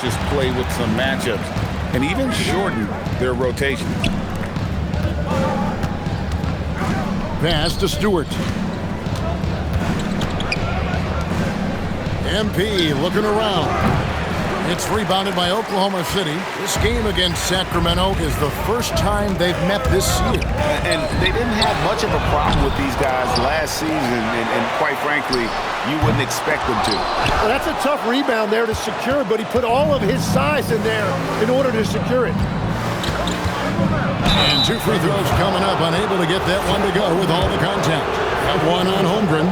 just play with some matchups and even shorten their rotation. Pass to Stewart. MP looking around. It's rebounded by Oklahoma City. This game against Sacramento is the first time they've met this year. And they didn't have much of a problem with these guys last season, and quite frankly, you wouldn't expect them to. Well, that's a tough rebound there to secure, but he put all of his size in there in order to secure it. And 2 free throws coming up, unable to get that one to go with all the contact. Got one on Holmgren.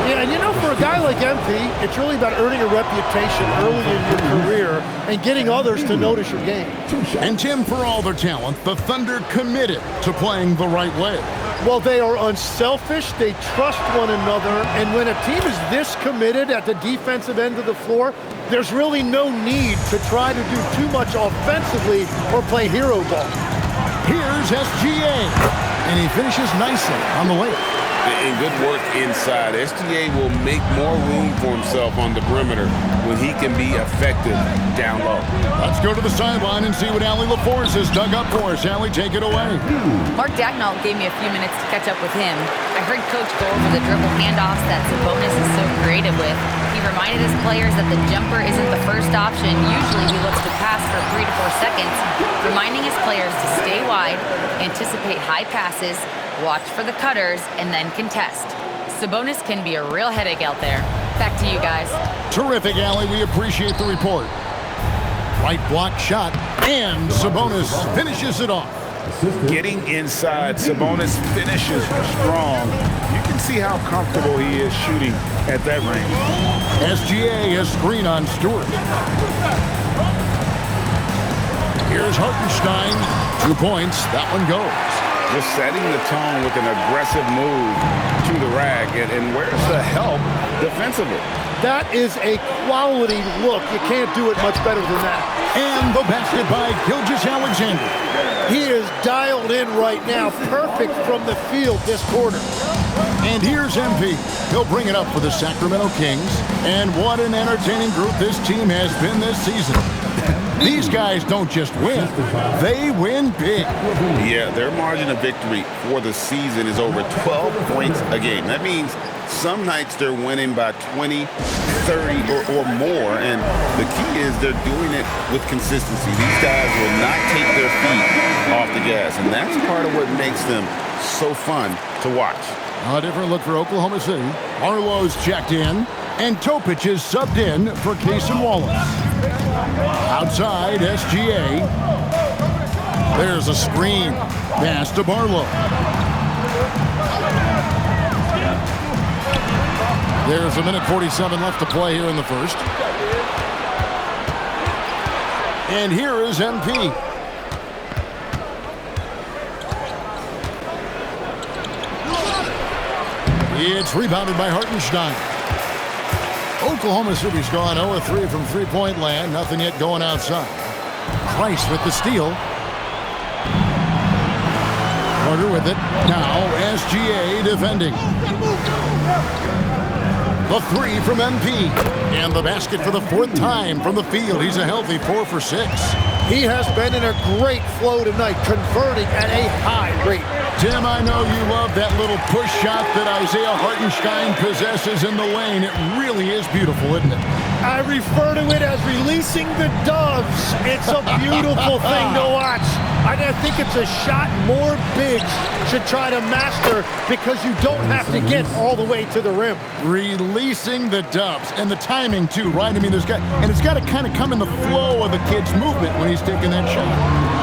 Yeah, and you know, for a guy like MP, it's really about earning a reputation early in your career and getting others to notice your game. And Tim, for all their talent, the Thunder committed to playing the right way. Well, they are unselfish, they trust one another, and when a team is this committed at the defensive end of the floor, there's really no need to try to do too much offensively or play hero ball. Here's SGA, and he finishes nicely on the layup. And good work inside. SGA will make more room for himself on the perimeter when he can be effective down low. Let's go to the sideline and see what Allie LaForce has dug up for us. Allie, take it away. Mark Daigneault gave me a few minutes to catch up with him. I heard Coach go over the dribble handoffs that Sabonis is so creative with. He reminded his players that the jumper isn't the first option. Usually he looks to pass for 3 to 4 seconds, reminding his players to stay wide, anticipate high passes, watch for the cutters, and then contest. Sabonis can be a real headache out there. Back to you guys. Terrific, Allie. We appreciate the report. Right block shot, and Sabonis finishes it off. Getting inside, Sabonis finishes strong. You can see how comfortable he is shooting at that range. SGA has screen on Stewart. Here's Hartenstein. 2 points. That one goes. Just setting the tone with an aggressive move to the rack. And where's the help defensively? That is a quality look. You can't do it much better than that. And the basket by Gilgeous-Alexander. He is dialed in right now. Perfect from the field this quarter. And here's MP. He'll bring it up for the Sacramento Kings. And what an entertaining group this team has been this season. These guys don't just win, they win big. Yeah, their margin of victory for the season is over 12 points a game. That means some nights they're winning by 20, 30, or more. And the key is they're doing it with consistency. These guys will not take their feet off the gas. And that's part of what makes them so fun to watch. A different look for Oklahoma City. Arlo's checked in, and Topic is subbed in for Cason Wallace. Outside, SGA. There's a screen. Pass to Barlow. There's a minute 47 left to play here in the first. And here is MP. It's rebounded by Hartenstein. Oklahoma City's gone 0-3 from three-point land. Nothing yet going outside. Price with the steal. Carter with it. Now SGA defending. The 3 from MP. And the basket for the 4th time from the field. He's a healthy 4 for 6. He has been in a great flow tonight, converting at a high rate. Tim, I know you love that little push shot that Isaiah Hartenstein possesses in the lane. It really is beautiful, isn't it? I refer to it as releasing the doves. It's a beautiful thing to watch. I think it's a shot more bigs should try to master because you don't have to get all the way to the rim. Releasing the doves. And the timing, too, right? I mean, it's got to kind of come in the flow of the kid's movement when he's taking that shot.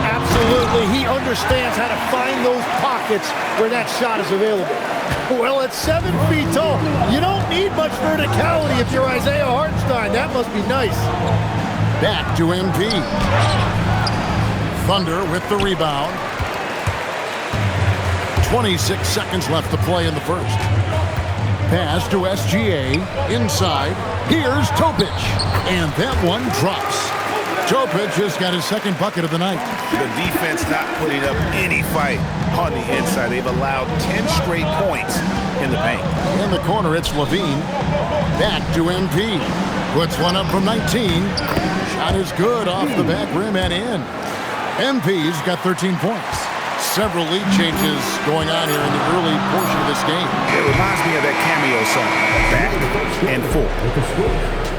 Absolutely. He understands how to find those pockets where that shot is available. Well, at 7 feet tall, you don't need much verticality if you're Isaiah Hartenstein. That must be nice. Back to MP. Thunder with the rebound. 26 seconds left to play in the first. Pass to SGA. Inside. Here's Topic. And that one drops. Topic just got his 2nd bucket of the night. The defense not putting up any fight on the inside. They've allowed 10 straight points in the paint. In the corner, it's Levine. Back to MP. Puts one up from 19. Shot is good off the back rim and in. MP's got 13 points. Several lead changes going on here in the early portion of this game. It reminds me of that cameo song, Back and Forth.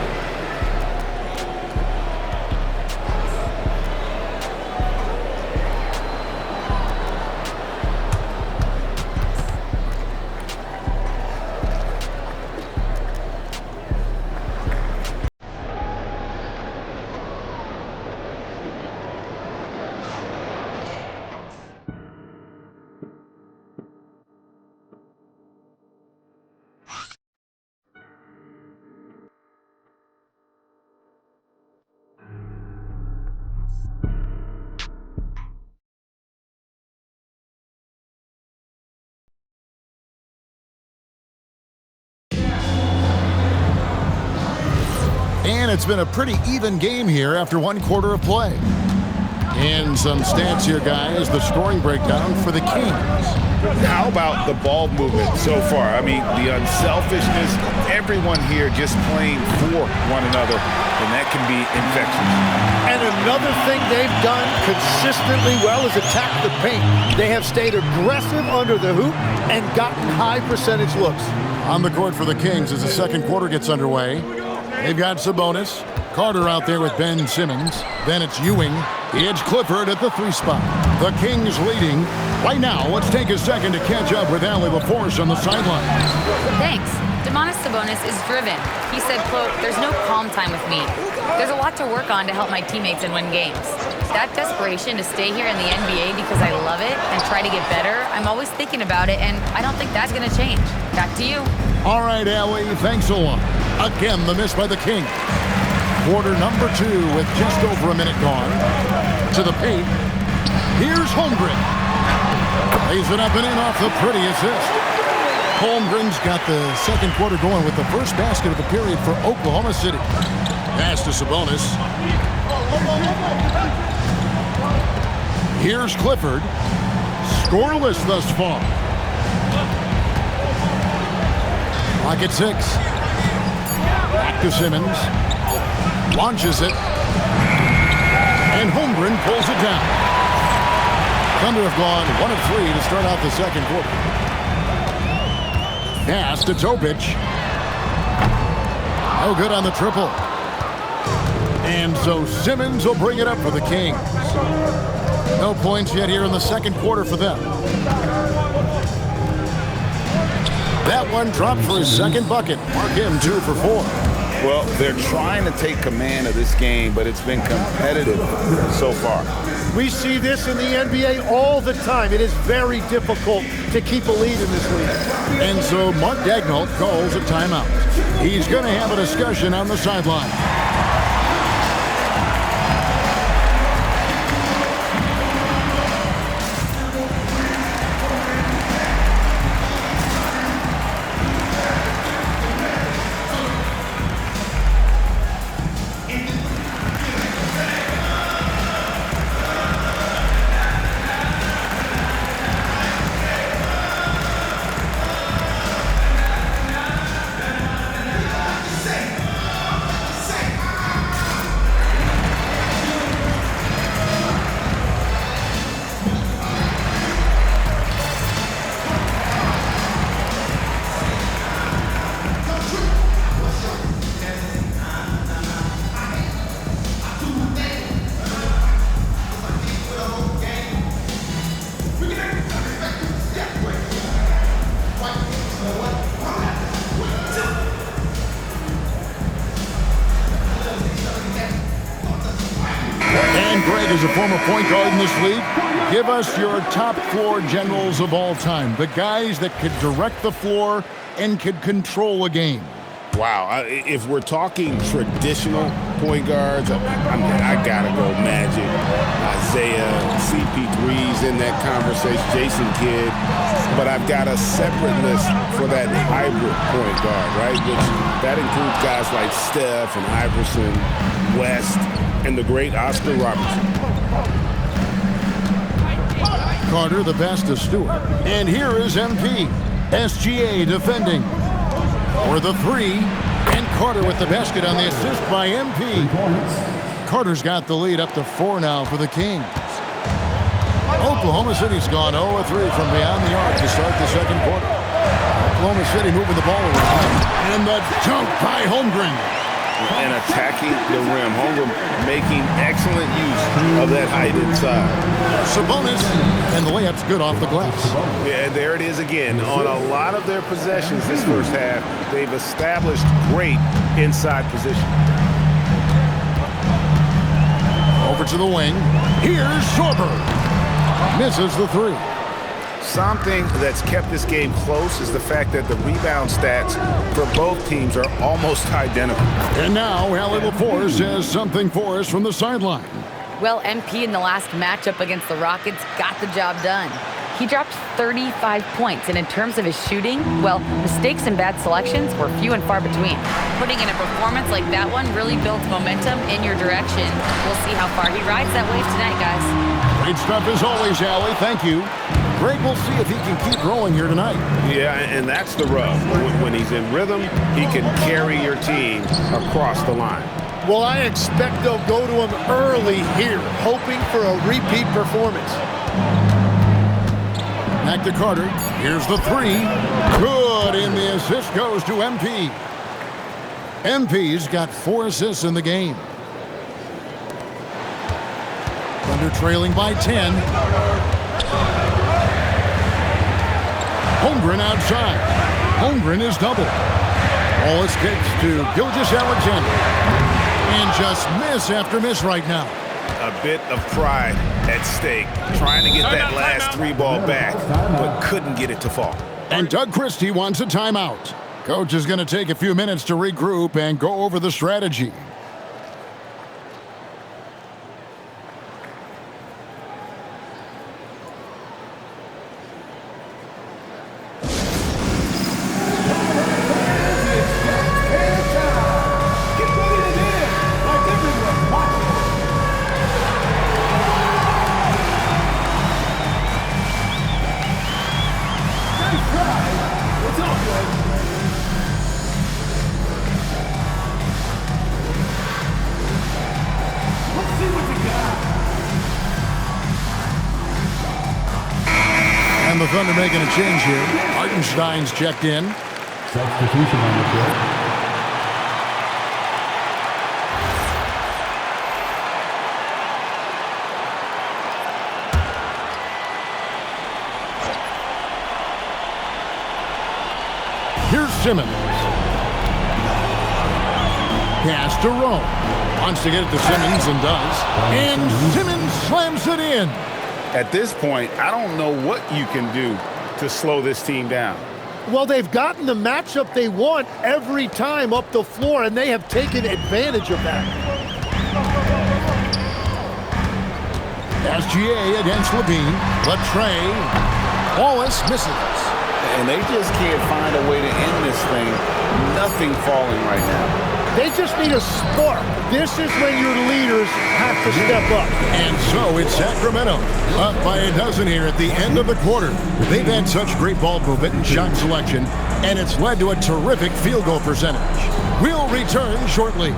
And it's been a pretty even game here after one quarter of play. And some stats here, guys. The scoring breakdown for the Kings. How about the ball movement so far? I mean, the unselfishness, everyone here just playing for one another, and that can be infectious. And another thing they've done consistently well is attack the paint. They have stayed aggressive under the hoop and gotten high percentage looks. On the court for the Kings as the second quarter gets underway. They've got Sabonis. Carter out there with Ben Simmons. Then it's Ewing. It's Clifford at the 3 spot. The Kings leading. Right now, let's take a second to catch up with Allie LaForce on the sidelines. Thanks. Domantas Sabonis is driven. He said, quote, "There's no calm time with me. There's a lot to work on to help my teammates and win games. That desperation to stay here in the NBA because I love it and try to get better, I'm always thinking about it, and I don't think that's going to change." Back to you. All right, Allie, thanks a lot. Again, the miss by the Kings. Quarter number 2 with just over a minute gone. To the paint. Here's Holmgren. Lays it up and in off the pretty assist. Holmgren's got the second quarter going with the first basket of the period for Oklahoma City. Pass to Sabonis. Here's Clifford. Scoreless thus far. Clock at 6. Back to Simmons. Launches it. And Holmgren pulls it down. Thunder have gone 1 of 3 to start out the second quarter. Pass to Topic. No good on the triple. And so Simmons will bring it up for the Kings. No points yet here in the second quarter for them. That one dropped for his second bucket. Mark him 2 for 4. Well, they're trying to take command of this game, but it's been competitive so far. We see this in the NBA all the time. It is very difficult to keep a lead in this league. And so Mark Daigneault calls a timeout. He's going to have a discussion on the sideline. Is a former point guard in this league. Give us your top 4 generals of all time. The guys that could direct the floor and could control a game. Wow. If we're talking traditional point guards, I got to go Magic, Isaiah, CP3's in that conversation, Jason Kidd. But I've got a separate list for that hybrid point guard, right? Which that includes guys like Steph and Iverson, West, and the great Oscar Robertson. Carter, the best of Stewart. And here is MP. SGA defending for the 3. And Carter with the basket on the assist by MP. Carter's got the lead up to 4 now for the Kings. Oklahoma City's gone 0-3 from beyond the arc to start the second quarter. Oklahoma City moving the ball around. And the dunk by Holmgren. And attacking the rim. Holmgren making excellent use of that height inside. Sabonis, and the layup's good off the glass. Yeah, there it is again. On a lot of their possessions this first half, they've established great inside position. Over to the wing. Here's Sorber. Misses the three. Something that's kept this game close is the fact that the rebound stats for both teams are almost identical. And now Allie LaForce has something for us from the sideline. Well, MP in the last matchup against the Rockets got the job done. He dropped 35 points, and in terms of his shooting, well, mistakes and bad selections were few and far between. Putting in a performance like that one really builds momentum in your direction. We'll see how far he rides that wave tonight, guys. Great stuff as always, Allie. Thank you. Greg, we'll see if he can keep rolling here tonight. Yeah, and that's the rub. When he's in rhythm, he can carry your team across the line. Well, I expect they'll go to him early here, hoping for a repeat performance. Back to Carter. Here's the three. Good, and the assist goes to MP. MP's got 4 assists in the game. Thunder trailing by 10. Holmgren outside. Holmgren is double. Wallace kicks to Gilgeous-Alexander. And just miss after miss right now. A bit of pride at stake, trying to get that last 3-ball back, but couldn't get it to fall. And Doug Christie wants a timeout. Coach is going to take a few minutes to regroup and go over the strategy. And the Thunder making a change here. Hartenstein's checked in. Substitution on the field. Here's Simmons. Pass to Rome. Wants to get it to Simmons and does. And Simmons slams it in. At this point, I don't know what you can do to slow this team down. Well, they've gotten the matchup they want every time up the floor, and they have taken advantage of that. SGA against Levine. Latrey. Wallace misses. And they just can't find a way to end this thing. Nothing falling right now. They just need a spark. This is when your leaders have to step up. And so it's Sacramento up by a dozen here at the end of the quarter. They've had such great ball movement and shot selection, and it's led to a terrific field goal percentage. We'll return shortly.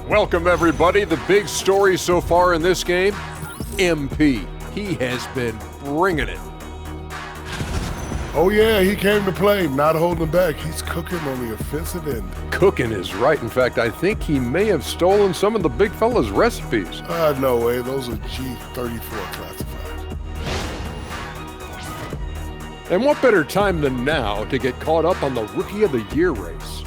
Welcome, everybody. The big story so far in this game, MP. He has been bringing it. Oh, yeah, he came to play, not holding back. He's cooking on the offensive end. Cooking is right. In fact, I think he may have stolen some of the big fella's recipes. No way. Those are G34 classified. And what better time than now to get caught up on the Rookie of the Year race?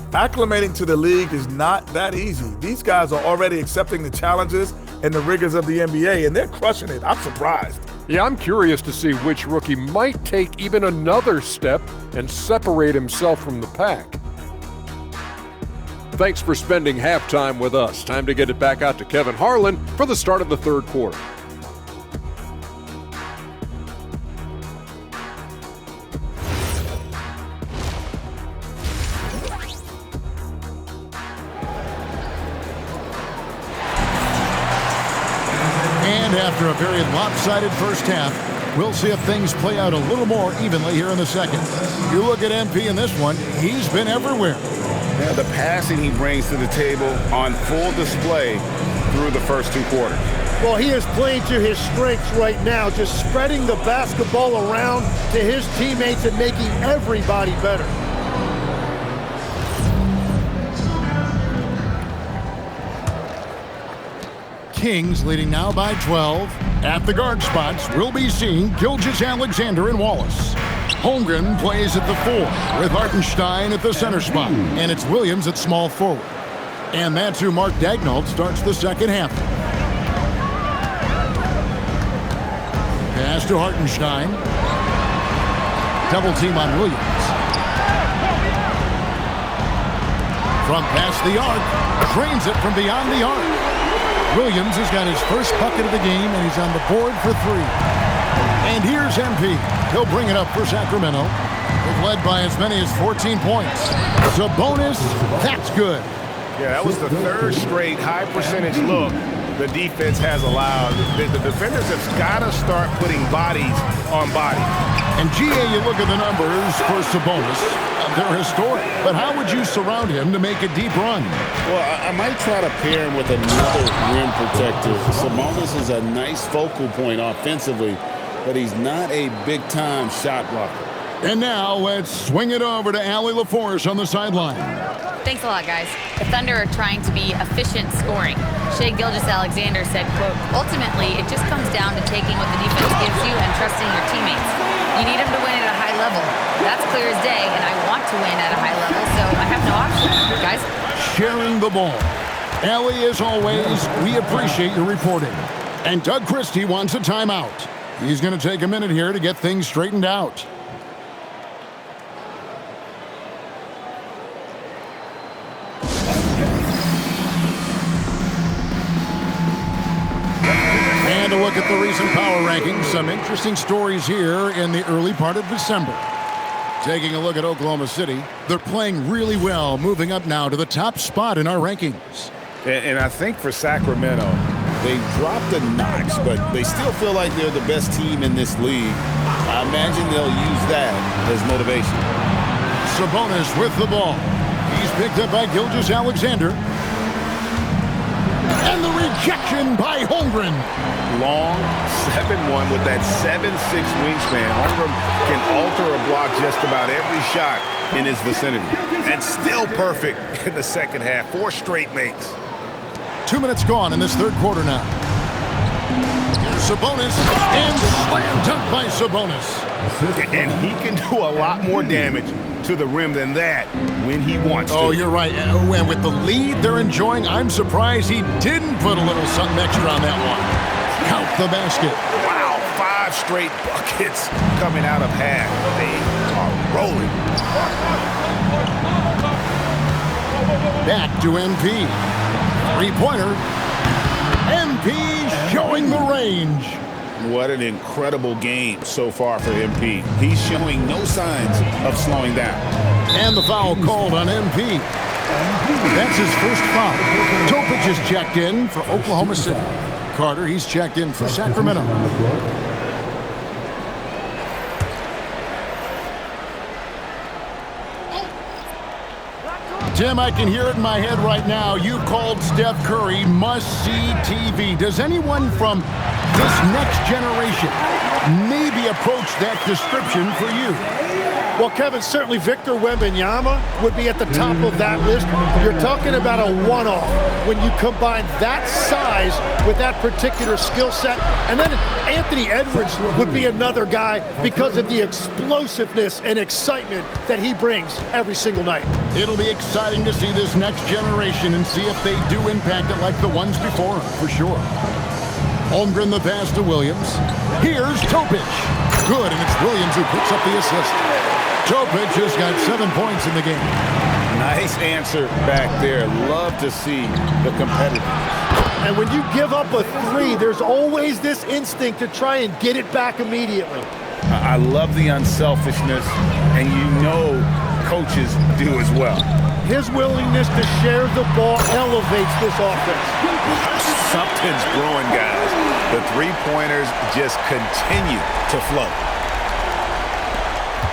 Acclimating to the league is not that easy. These guys are already accepting the challenges and the rigors of the NBA, and they're crushing it. I'm surprised. Yeah, I'm curious to see which rookie might take even another step and separate himself from the pack. Thanks for spending halftime with us. Time to get it back out to Kevin Harlan for the start of the third quarter. And after a very lopsided first half, we'll see if things play out a little more evenly here in the second. You look at MP in this one, he's been everywhere. Yeah, the passing he brings to the table on full display through the first 2 quarters. Well, he is playing to his strengths right now, just spreading the basketball around to his teammates and making everybody better. Kings leading now by 12. At the guard spots, we'll be seeing Gilgeous-Alexander and Wallace. Holmgren plays at the 4 with Hartenstein at the center spot, and it's Williams at small forward. And that's who Mark Daigneault starts the second half. Pass to Hartenstein. Double team on Williams. From past the arc, drains it from beyond the arc. Williams has got his first bucket of the game, and he's on the board for 3. And here's MP. He'll bring it up for Sacramento. They've led by as many as 14 points. Sabonis, that's good. Yeah, that was the 3rd straight high percentage look the defense has allowed. The defenders have got to start putting bodies on bodies. And GA, you look at the numbers for Sabonis. They're historic. But how would you surround him to make a deep run? Well, I might try to pair him with another rim protector. Sabonis is a nice focal point offensively, but he's not a big-time shot blocker. And now let's swing it over to Allie LaForce on the sideline. Thanks a lot, guys. The Thunder are trying to be efficient scoring. Shai Gilgeous-Alexander said, quote, ultimately, it just comes down to taking what the defense gives you and trusting your teammates. You need them to win at a high level. That's clear as day, and I want to win at a high level, so I have no option. Guys? Sharing the ball. Allie, as always, we appreciate your reporting. And Doug Christie wants a timeout. He's going to take a minute here to get things straightened out. And a look at the recent power rankings. Some interesting stories here in the early part of December. Taking a look at Oklahoma City, they're playing really well, moving up now to the top spot in our rankings. And I think for Sacramento, they dropped a notch, but they still feel like they're the best team in this league. I imagine they'll use that as motivation. Sabonis with the ball. He's picked up by Gilgeous-Alexander. And the rejection by Holmgren. Long 7-1 with that 7'6" wingspan. Holmgren can alter a block just about every shot in his vicinity. And still perfect in the second half. 4 straight makes. 2 minutes gone in this third quarter now. Sabonis, and slam dunk by Sabonis. And he can do a lot more damage to the rim than that when he wants to. Oh, you're right. And with the lead they're enjoying, I'm surprised he didn't put a little something extra on that one. Count the basket. Wow, 5 straight buckets coming out of half. They are rolling. Back to MP. 3-pointer. MP showing the range. What an incredible game so far for MP. He's showing no signs of slowing down. And the foul called on MP. That's his first foul. Topic is checked in for Oklahoma City. Carter, he's checked in for Sacramento. Tim, I can hear it in my head right now. You called Steph Curry must-see TV. Does anyone from this next generation maybe approach that description for you? Well, Kevin, certainly Victor Wembanyama would be at the top of that list. You're talking about a one-off when you combine that size with that particular skill set. And then Anthony Edwards would be another guy because of the explosiveness and excitement that he brings every single night. It'll be exciting to see this next generation and see if they do impact it like the ones before them, for sure. Holmgren the pass to Williams. Here's Topic. Good, and it's Williams who picks up the assist. Topic has got 7 points in the game. Nice answer back there. Love to see the competitive. And when you give up a 3, there's always this instinct to try and get it back immediately. I love the unselfishness, and you know coaches do as well. His willingness to share the ball elevates this offense. Something's brewing, guys. The three-pointers just continue to flow.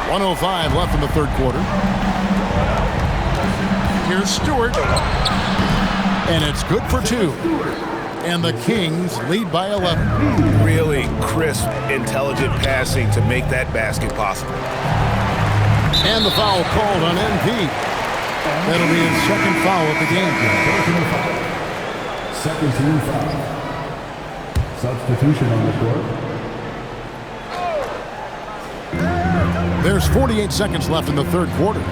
1:05 left in the third quarter. Here's Stewart. And it's good for two. And the Kings lead by 11. Really crisp, intelligent passing to make that basket possible. And the foul called on NP. That'll be his second foul of the game. Second team foul. Substitution on the court. There's 48 seconds left in the third quarter.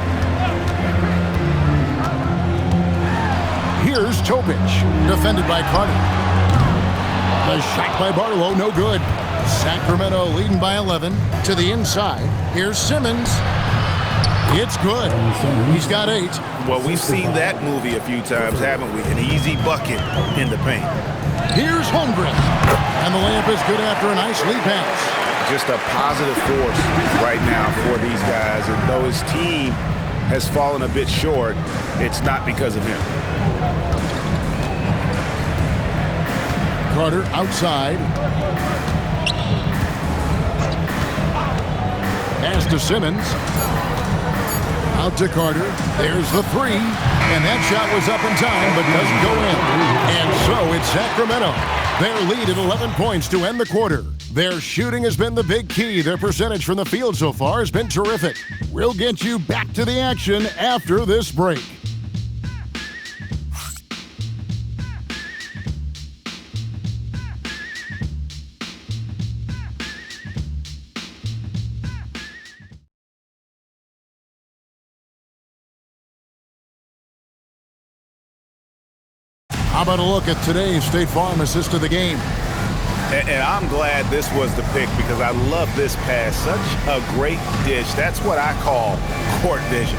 Here's Topic, defended by Carter. The shot by Barlow, no good. Sacramento leading by 11 to the inside. Here's Simmons. It's good. He's got 8. Well, we've seen that movie a few times, haven't we? An easy bucket in the paint. Here's Holmgren. And the layup is good after a nice lead pass. Just a positive force right now for these guys. And though his team has fallen a bit short, it's not because of him. Carter outside. Pass to Simmons. Out to Carter. There's the three. And that shot was up in time, but doesn't go in. And so it's Sacramento. Their lead at 11 points to end the quarter. Their shooting has been the big key. Their percentage from the field so far has been terrific. We'll get you back to the action after this break. How about a look at today's State Farm assist of the game? And I'm glad this was the pick because I love this pass. Such a great dish. That's what I call court vision.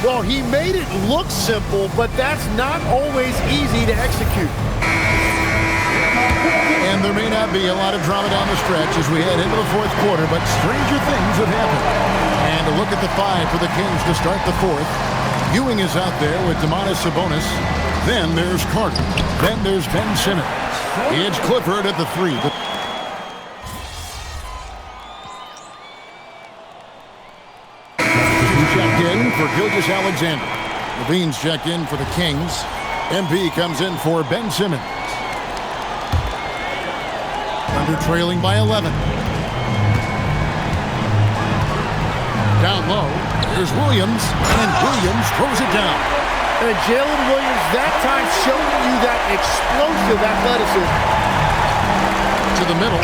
Well, he made it look simple, but that's not always easy to execute. And there may not be a lot of drama down the stretch as we head into the fourth quarter, but stranger things have happened. And a look at the 5 for the Kings to start the fourth. Ewing is out there with Domantas Sabonis. Then there's Carter. Then there's Ben Simmons. It's Clifford at the 3. Checked in for Gilgeous-Alexander. Levine's checked in for the Kings. MP comes in for Ben Simmons. Under trailing by 11. Down low, there's Williams, and Williams throws it down. And Jalen Williams that time showing you that explosive athleticism. To the middle,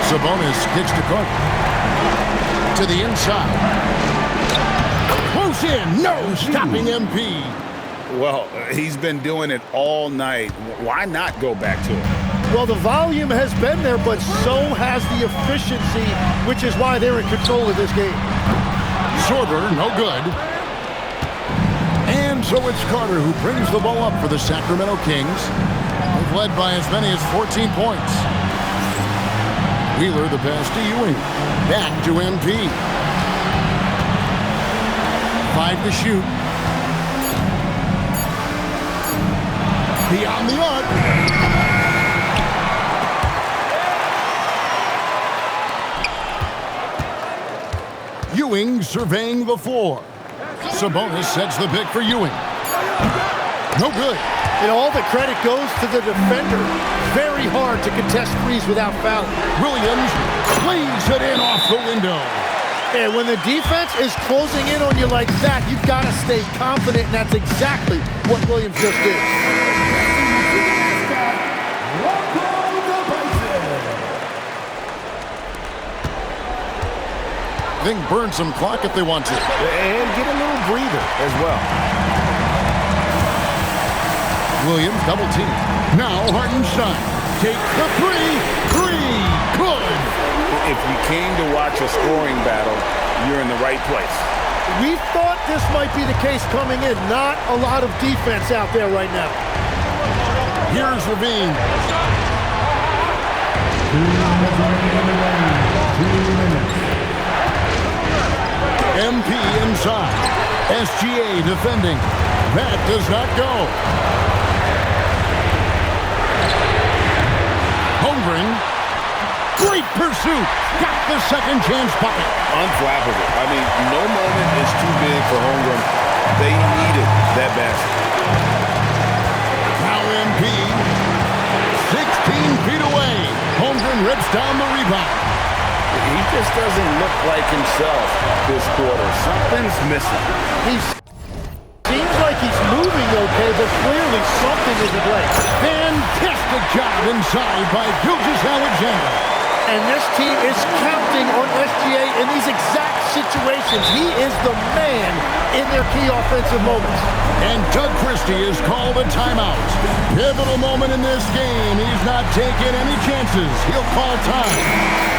Sabonis kicks to Carter. To the inside. Close in, no stopping MP. Well, he's been doing it all night. Why not go back to it? Well, the volume has been there, but so has the efficiency, which is why they're in control of this game. Sorter, no good. And so it's Carter who brings the ball up for the Sacramento Kings. They've led by as many as 14 points. Wheeler the pass to Ewing. Back to MP. 5 to shoot. Beyond the arc. Ewing surveying the floor. Sabonis sets the pick for Ewing. No good. And all the credit goes to the defender. Very hard to contest threes without fouling. Williams lays it in off the window. And when the defense is closing in on you like that, you've got to stay confident, and that's exactly what Williams just did. I think burn some clock if they want to. And get a little breather as well. Williams double team. Now Hartenstein. Take the three. Good. If you came to watch a scoring battle, you're in the right place. We thought this might be the case coming in. Not a lot of defense out there right now. Here's Levine. 2 minutes. MP inside. SGA defending. That does not go. Holmgren. Great pursuit. Got the second chance bucket. Unflappable. I mean, no moment is too big for Holmgren. They needed that basket. Now MP. 16 feet away. Holmgren rips down the rebound. He just doesn't look like himself this quarter. Something's missing. He seems like he's moving okay, but clearly something isn't right. Fantastic job inside by Gilgeous-Alexander. And this team is counting on SGA in these exact situations. He is the man in their key offensive moments. And Doug Christie has called a timeout. Pivotal moment in this game. He's not taking any chances. He'll call time.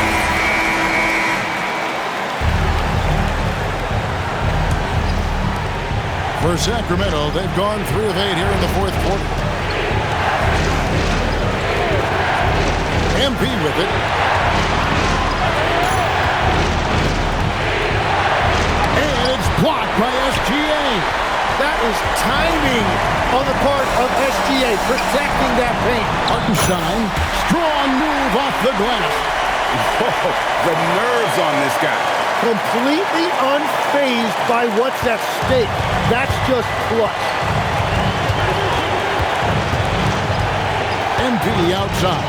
For Sacramento, they've gone 3 of 8 here in the fourth quarter. MP with it. And it's blocked by SGA. That is timing on the part of SGA, protecting that paint. Hartenstein, strong move off the glass. Whoa, the nerves on this guy. Completely unfazed by what's at stake. That's just clutch. MP outside.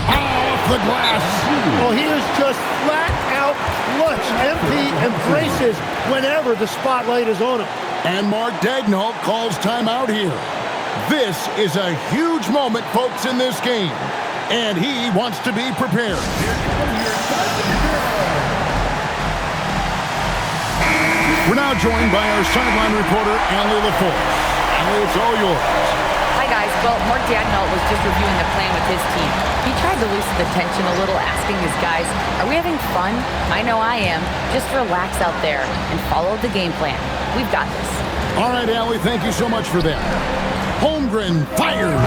Off the glass. Well, he is just flat out clutch. MP embraces whenever the spotlight is on him. And Mark Daigneault calls timeout here. This is a huge moment, folks, in this game. And he wants to be prepared. We're now joined by our sideline reporter, Allie LaForce. Allie, it's all yours. Hi, guys. Well, Mark Daigneault was just reviewing the plan with his team. He tried to loosen the tension a little, asking his guys, are we having fun? I know I am. Just relax out there and follow the game plan. We've got this. All right, Allie, thank you so much for that. Holmgren fires,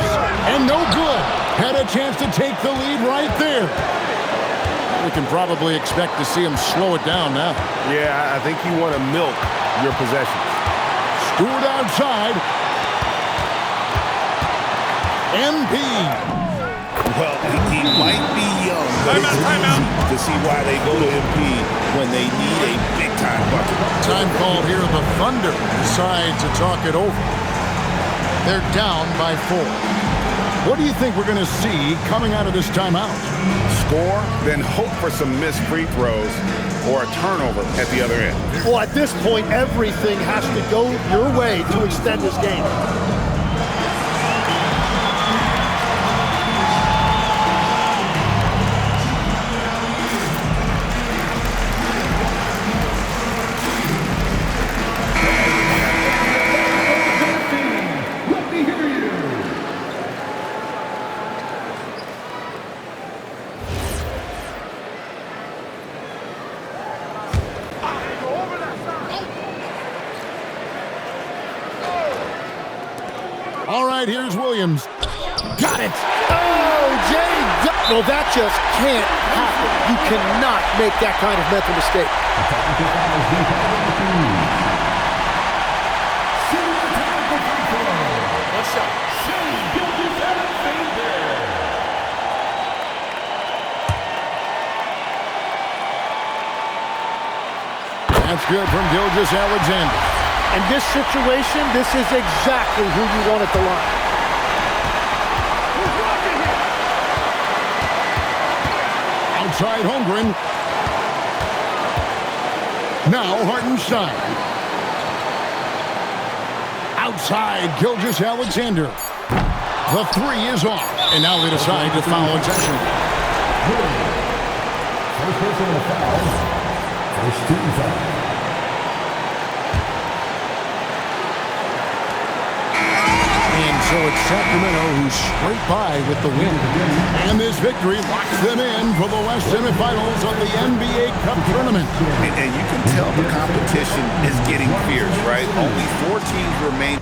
and no good. Had a chance to take the lead right there. We can probably expect to see him slow it down now. Yeah, I think you want to milk your possessions. Stewart outside. MP. Well, he might be young, but it's easy to see why they go to MP when they need a big-time bucket. Time called here. The Thunder decide to talk it over. They're down by 4. What do you think we're going to see coming out of this timeout? Score, then hope for some missed free throws or a turnover at the other end. Well, at this point, everything has to go your way to extend this game. All right, here's Williams. Got it. Oh, Jay. Well, that just can't happen. You cannot make that kind of mental mistake. That's good from Gilgeous-Alexander. In this situation, this is exactly who you want at the line. Outside Holmgren. Now Hartenstein. Outside Gilgeous-Alexander. The 3 is off. And now they decide to foul intentionally. First personal foul. First team foul. So it's Sacramento who scraped by with the win. And this victory locks them in for the West semifinals of the NBA Cup Tournament. And you can tell the competition is getting fierce, right? Only 4 teams remain.